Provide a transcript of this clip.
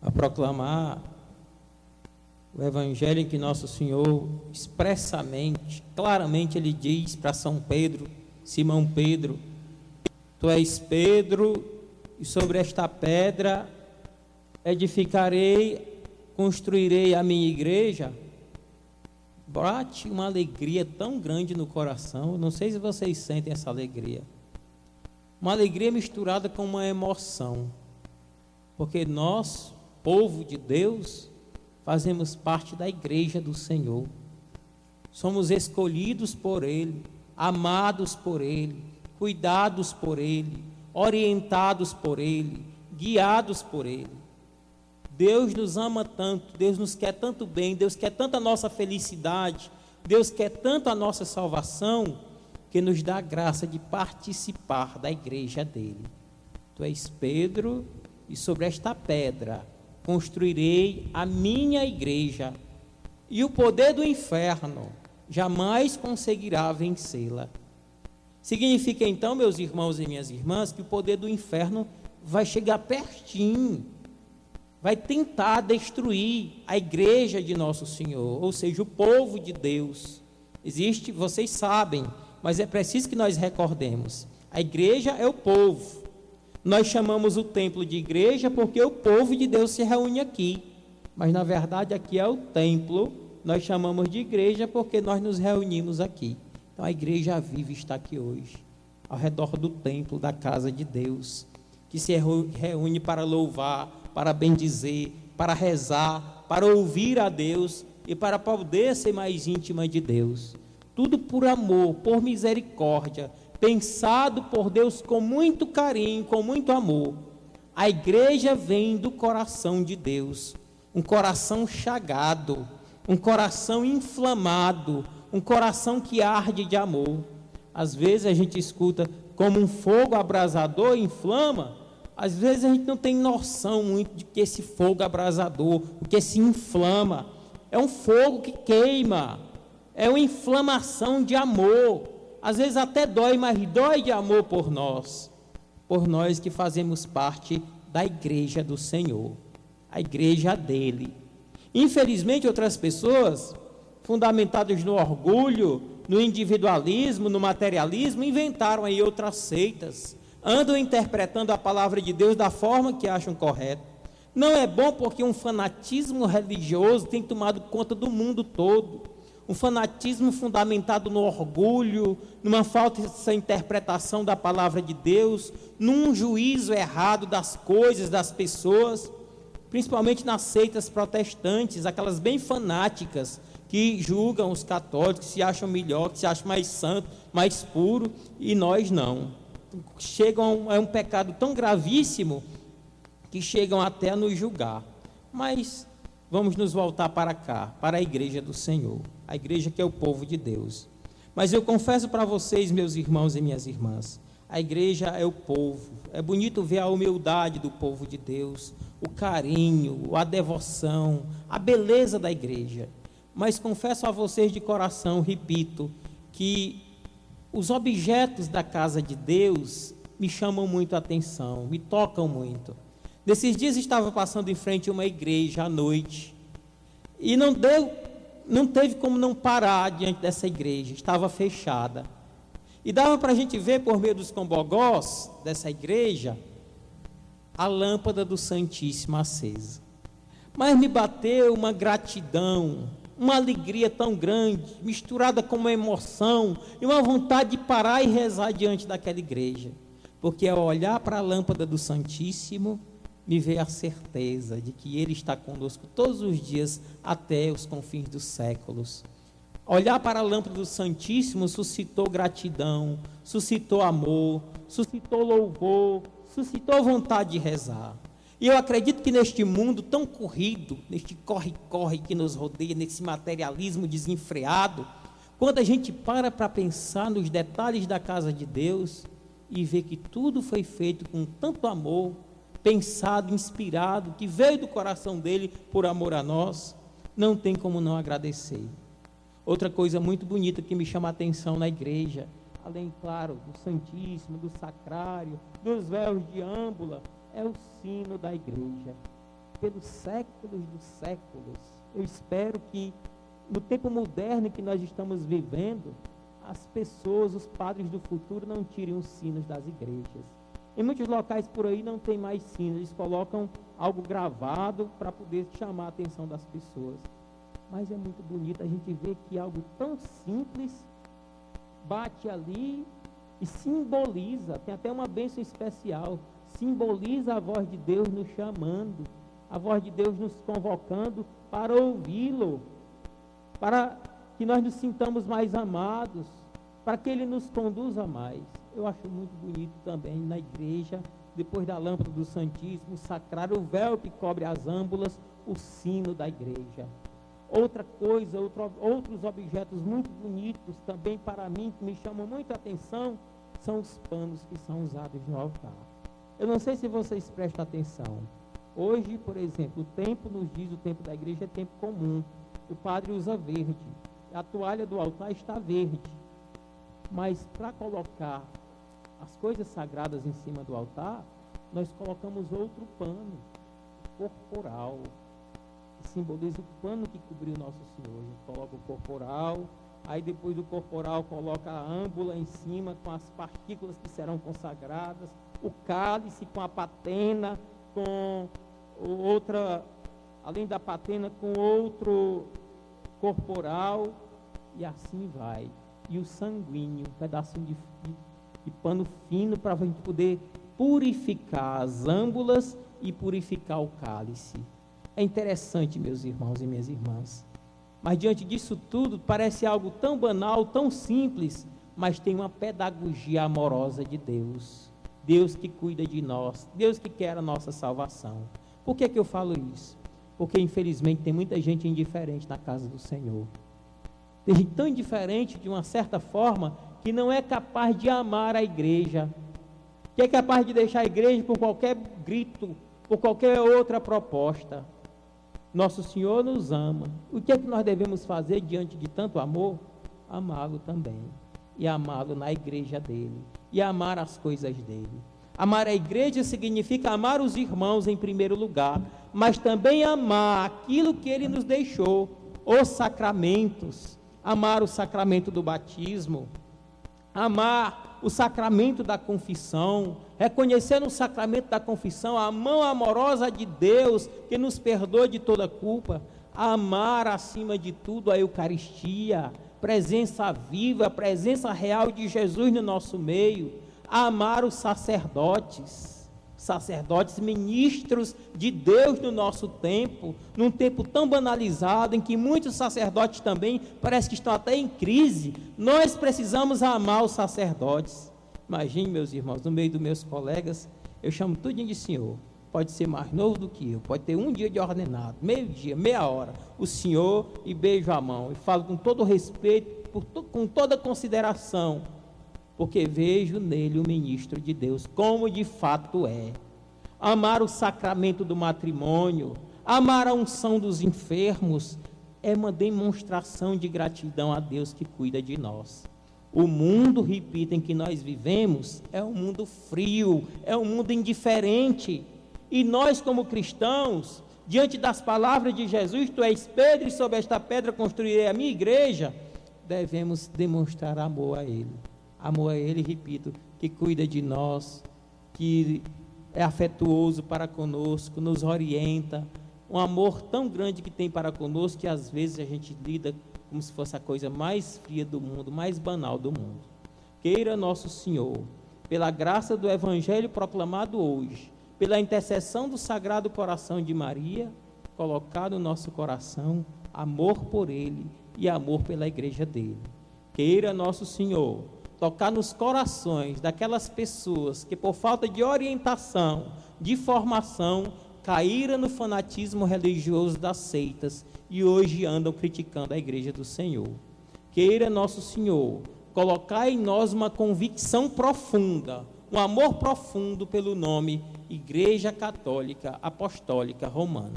a proclamar o evangelho em que Nosso Senhor expressamente, claramente ele diz para São Pedro, Simão Pedro: tu és Pedro, e sobre esta pedra edificarei, construirei a minha igreja. Bate uma alegria tão grande no coração. Não sei se vocês sentem essa alegria, uma alegria misturada com uma emoção, porque nós, povo de Deus, fazemos parte da igreja do Senhor, somos escolhidos por Ele, amados por Ele, cuidados por Ele, orientados por Ele, guiados por Ele. Deus nos ama tanto, Deus nos quer tanto bem, Deus quer tanto a nossa felicidade, Deus quer tanto a nossa salvação, que nos dá a graça de participar da igreja dele. Tu és Pedro, e sobre esta pedra construirei a minha igreja, e o poder do inferno jamais conseguirá vencê-la. Significa então, meus irmãos e minhas irmãs, que o poder do inferno vai chegar pertinho, vai tentar destruir a igreja de Nosso Senhor, ou seja, o povo de Deus. Existe, vocês sabem, mas é preciso que nós recordemos: a igreja é o povo. Nós chamamos o templo de igreja porque o povo de Deus se reúne aqui, mas na verdade aqui é o templo. Nós chamamos de igreja porque nós nos reunimos aqui. Então a igreja viva está aqui hoje, ao redor do templo, da casa de Deus, que se reúne para louvar, para bendizer, para rezar, para ouvir a Deus e para poder ser mais íntima de Deus. Tudo por amor, por misericórdia, pensado por Deus com muito carinho, com muito amor. A igreja vem do coração de Deus, um coração chagado, um coração inflamado, um coração que arde de amor. Às vezes a gente escuta como um fogo abrasador inflama. Às vezes a gente não tem noção muito de que esse fogo abrasador, o que se inflama, é um fogo que queima, é uma inflamação de amor. Às vezes até dói, mas dói de amor por nós que fazemos parte da igreja do Senhor, a igreja dele. Infelizmente, outras pessoas, fundamentadas no orgulho, no individualismo, no materialismo, inventaram aí outras seitas, andam interpretando a palavra de Deus da forma que acham correta. Não é bom, porque um fanatismo religioso tem tomado conta do mundo todo, um fanatismo fundamentado no orgulho, numa falsa interpretação da palavra de Deus, num juízo errado das coisas, das pessoas, principalmente nas seitas protestantes, aquelas bem fanáticas, que julgam os católicos, se acham melhor, que se acham mais santo, mais puro, e nós não. Chegam a um pecado tão gravíssimo que chegam até a nos julgar. Mas vamos nos voltar para cá, para a igreja do Senhor, a igreja que é o povo de Deus. Mas eu confesso para vocês, meus irmãos e minhas irmãs, a igreja é o povo. É bonito ver a humildade do povo de Deus, o carinho, a devoção, a beleza da igreja. Mas confesso a vocês de coração, repito, que os objetos da casa de Deus me chamam muito a atenção, me tocam muito. Nesses dias estava passando em frente a uma igreja à noite, e não teve como não parar diante dessa igreja, estava fechada. E dava para a gente ver, por meio dos combogós dessa igreja, a lâmpada do Santíssimo acesa. Mas me bateu uma gratidão, uma alegria tão grande, misturada com uma emoção e uma vontade de parar e rezar diante daquela igreja, porque ao olhar para a lâmpada do Santíssimo, me veio a certeza de que Ele está conosco todos os dias até os confins dos séculos. Olhar para a lâmpada do Santíssimo suscitou gratidão, suscitou amor, suscitou louvor, suscitou vontade de rezar. E eu acredito que neste mundo tão corrido, neste corre-corre que nos rodeia, nesse materialismo desenfreado, quando a gente para pensar nos detalhes da casa de Deus e vê que tudo foi feito com tanto amor, pensado, inspirado, que veio do coração dele por amor a nós, não tem como não agradecer. Outra coisa muito bonita que me chama a atenção na igreja, além, claro, do Santíssimo, do Sacrário, dos véus de âmbula, é o sino da igreja. pelos séculos dos séculos. Eu espero que no tempo moderno que nós estamos vivendo, as pessoas, os padres do futuro não tirem os sinos das igrejas. Em muitos locais por aí não tem mais sinos, eles colocam algo gravado para poder chamar a atenção das pessoas. Mas é muito bonito a gente ver que algo tão simples bate ali e simboliza, tem até uma bênção especial, simboliza a voz de Deus nos chamando, a voz de Deus nos convocando para ouvi-lo, para que nós nos sintamos mais amados, para que Ele nos conduza mais. Eu acho muito bonito também na igreja, depois da lâmpada do Santíssimo, o sacrário, o véu que cobre as âmbulas, o sino da igreja. Outra coisa, outros objetos muito bonitos também para mim, que me chamam muita atenção, são os panos que são usados no altar. Eu não sei se vocês prestam atenção. Hoje, por exemplo, o tempo nos diz, o tempo da igreja é tempo comum. O padre usa verde. A toalha do altar está verde. Mas para colocar as coisas sagradas em cima do altar, nós colocamos outro pano, corporal, que simboliza o pano que cobriu Nosso Senhor. A gente coloca o corporal, aí depois do corporal coloca a âmbula em cima com as partículas que serão consagradas, o cálice com a patena, com outra, além da patena, com outro corporal, e assim vai. E o sanguíneo, um pedacinho de pano fino para a gente poder purificar as âmbulas e purificar o cálice. É interessante, meus irmãos e minhas irmãs. Mas diante disso tudo, parece algo tão banal, tão simples, mas tem uma pedagogia amorosa de Deus. Deus que cuida de nós, Deus que quer a nossa salvação. Por que eu falo isso? Porque infelizmente tem muita gente indiferente na casa do Senhor. Tem gente tão indiferente de uma certa forma que não é capaz de amar a igreja, que é capaz de deixar a igreja por qualquer grito, por qualquer outra proposta. Nosso Senhor nos ama. O que é que nós devemos fazer diante de tanto amor? Amá-lo também. E amá-lo na igreja dele. E amar as coisas dele. Amar a igreja significa amar os irmãos em primeiro lugar, mas também amar aquilo que ele nos deixou, os sacramentos. Amar o sacramento do batismo, amar o sacramento da confissão, reconhecer no sacramento da confissão a mão amorosa de Deus que nos perdoa de toda culpa, amar acima de tudo a Eucaristia, presença viva, presença real de Jesus no nosso meio, amar os sacerdotes ministros de Deus no nosso tempo, num tempo tão banalizado, em que muitos sacerdotes também parece que estão até em crise. Nós precisamos amar os sacerdotes. Imagine, meus irmãos, no meio dos meus colegas, eu chamo tudinho de senhor. Pode ser mais novo do que eu, pode ter um dia de ordenado, meio dia, meia hora, o senhor, e beijo a mão, e falo com todo respeito, com toda consideração, porque vejo nele o ministro de Deus, como de fato é. Amar o sacramento do matrimônio, amar a unção dos enfermos, é uma demonstração de gratidão a Deus que cuida de nós. O mundo, repito, em que nós vivemos, é um mundo frio, é um mundo indiferente, e nós como cristãos, diante das palavras de Jesus, tu és Pedro e sobre esta pedra construirei a minha igreja, devemos demonstrar amor a Ele, repito, que cuida de nós, que é afetuoso para conosco, nos orienta, um amor tão grande que tem para conosco, que às vezes a gente lida como se fosse a coisa mais fria do mundo, mais banal do mundo. Queira Nosso Senhor, pela graça do Evangelho proclamado hoje, pela intercessão do Sagrado Coração de Maria, colocar no nosso coração amor por Ele e amor pela igreja dele. Queira Nosso Senhor tocar nos corações daquelas pessoas que por falta de orientação, de formação, caíram no fanatismo religioso das seitas e hoje andam criticando a igreja do Senhor. Queira Nosso Senhor colocar em nós uma convicção profunda, um amor profundo pelo nome Igreja Católica Apostólica Romana.